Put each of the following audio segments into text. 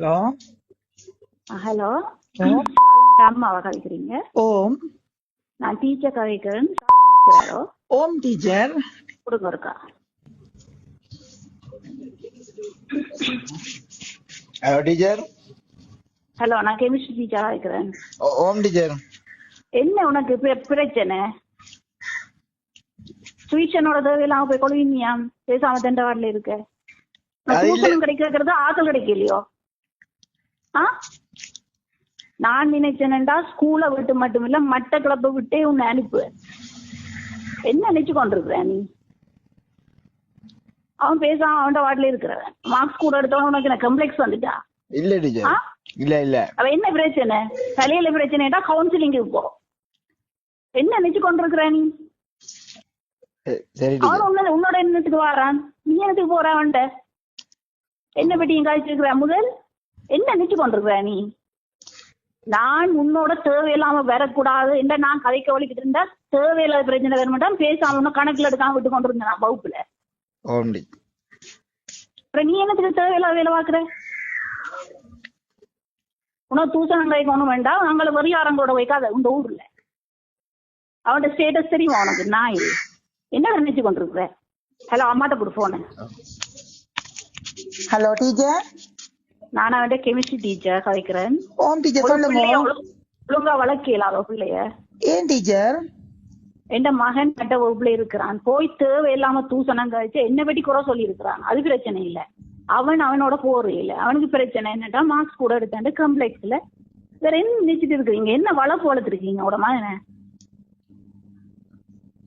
Hello. Hello, ஓம். அம்மாவா கதைக்கிறீங்க? ஓம். நான் teacher கதைக்கிறேன். ஓம் டீச்சர். கொடுங்க இருக்கா. Hello teacher. ஹலோ, நான் கெமிஸ்ட்ரி டீச்சர் கதைக்கிறேன். ஓம் டீச்சர். என்ன உனக்கு பிரச்சனை? டியூஷனோட தேவையில்லாம போய் கொழுவினியா? பேசாம தண்டவாடல இருக்க. டியூஷனும் கிடைக்கிறது ஆக்கள் கிடைக்கலையோ? நான் நினைச்சேன்டா ஸ்கூலை விட்டு மட்டும் இல்ல மட்ட கிளப்பை விட்டே உன்னை அனுப்பு. என்ன நினைச்சு கொண்டிருக்கிற நீ? அவன் பேசாம அவன் வாட்டில இருக்கிறவன். மார்க்ஸ் கூட எடுத்தவன உனக்கு என்ன கம்ப்ளெக்ஸ் வந்துட்டா? இல்ல டீச்சர். இல்ல இல்ல. அவ என்ன பிரச்சனை? தலையில பிரச்சனைடா கவுன்சிலிங்கு போ. என்ன நினைச்சு கொண்டிருக்கிற நீ? அவன் உன்னோட என்னத்துக்கு வாரான்? நீ என்னத்துக்கு போற? அவன்கிட்ட என்ன பற்றி காய்ச்சிருக்கிற? முதல் என்ன நினைச்சு கொண்டிருக்கிற நீ? நான் உன்னோட தேவையில்லாம வரக்கூடாது என்ன நான் கதைக்க வலிக்கிட்டு இருந்தா தேவையில்லாத பிரச்சனை வர மாட்டான். பேசாம கணக்குல எடுக்காம விட்டு கொண்டு இருந்தேன் நான் வகுப்புல. அப்புறம் நீ என்னத்துக்கு தேவையில்லாத வேலை பாக்குற? உனக்கு தூசணம் கைக்கு ஒண்ணும் வேண்டாம். நாங்கள வரியாரங்களோட வைக்காத உங்க ஊர்ல. அவனோட ஸ்டேட்டஸ் தெரியுமா உனக்கு? நான் என்ன நினைச்சு கொண்டிருக்கிற? ஹலோ, அம்மாட்ட கொடு போன. Hello teacher. நான் அவன்கிட்ட கெமிஸ்ட்ரி டீச்சர் கதைக்கிறேன். ஓம் டீச்சர் சொல்லுங்க. ஒழுங்கா வளர்க்கலாத பிள்ளைய. ஏன் டீச்சர்? என் மகன் கட்ட வகுப்புல இருக்கிறான். போய் தேவையில்லாம தூசணம் கழிச்சு என்ன பற்றி குறை சொல்லி இருக்கிறான். அது பிரச்சனை இல்ல. அவனோட போற இல்ல. அவனுக்கு பிரச்சனை என்னட்டா மார்க்ஸ் கூட எடுத்தாண்டு கம்ப்ளெக்ஸ்ல வேற என்ன நினைச்சிட்டு இருக்கிறீங்க? என்ன வளர்ப்பு வளர்த்துருக்கீங்க உட மகனை?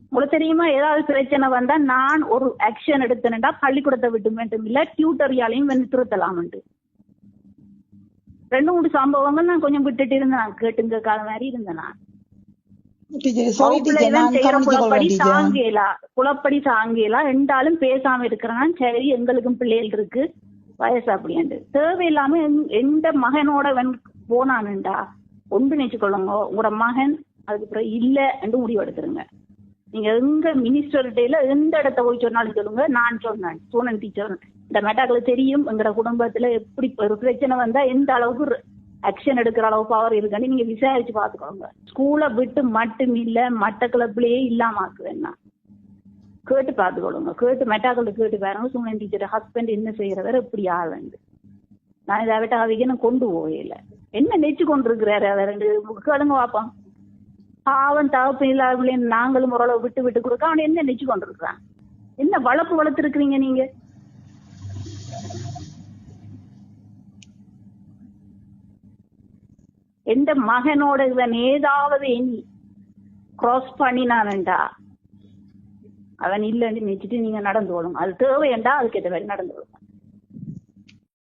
உங்களுக்கு தெரியுமா ஏதாவது பிரச்சனை வந்தா நான் ஒரு ஆக்ஷன் எடுத்தேன்டா பள்ளிக்கூடத்தை விட்டு மட்டும் இல்ல டியூட்டரியாலையும் திருத்தலாம்ட்டு. 2-3 சம்பவங்கள் நான் கொஞ்சம் விட்டுட்டு இருந்தேன். கேட்டுங்க கால மாதிரி இருந்தேன் நான். குளப்படி சாங்கேலா ரெண்டாலும் பேசாம இருக்கிறான். சரி, எங்களுக்கும் பிள்ளைகள் இருக்கு வயசு அப்படின்ட்டு தேவையில்லாம எந்த மகனோட போனானுண்டா ஒன்று நினைச்சுக்கொள்ளுங்க. உங்களோட மகன் அதுக்கப்புறம் இல்ல என்று முடிவு எடுத்துருங்க. நீங்க எங்க மினிஸ்டர்கிட்ட எந்த இடத்த போய் சொன்னாலும் சொல்லுங்க. நான் சொன்னேன் ஸ்டூடெண்ட் டீச்சர் இந்த மெட்டாக்களுக்கு தெரியும் எங்கட குடும்பத்துல எப்படி ஒரு பிரச்சனை வந்தா எந்த அளவுக்கு ஆக்ஷன் எடுக்கிற அளவுக்கு பவர் இருக்குன்னு நீங்க விசாரிச்சு பாத்துக்கோங்க. ஸ்கூலை விட்டு மட்டும் இல்ல மட்ட கிளப்லயே இல்லாம ஆக்குவேன்னா கேட்டு பாத்துக்கொள்ளுங்க. கேட்டு மெட்டாக்களுக்கு கேட்டு பாருங்க. ஸ்டூடெண்ட் டீச்சர் ஹஸ்பண்ட் என்ன செய்யறவர் எப்படி ஆளுண்டு. நான் இதை விட்ட அவைக்கு கொண்டு போகல. என்ன நெச்சு கொண்டு இருக்கிறாரு அதை 2 கேளுங்க பாப்போம். அவன் தகப்பு இல்லாத நாங்களும் ஓரளவு விட்டு விட்டு கொடுக்க அவன் என்ன நினைச்சு கொண்டிருக்கிறான்? என்ன வளர்ப்பு வளர்த்துருக்கிறீங்க நீங்க? எந்த மகனோட இவன் ஏதாவது எண்ணி கிராஸ் பண்ணினான்டா அவன் இல்லைன்னு நினைச்சிட்டு நீங்க நடந்து கொள்ளுங்க. அது தேவையண்டா அதுக்கேற்ற மாதிரி நடந்து கொள்ளுங்க.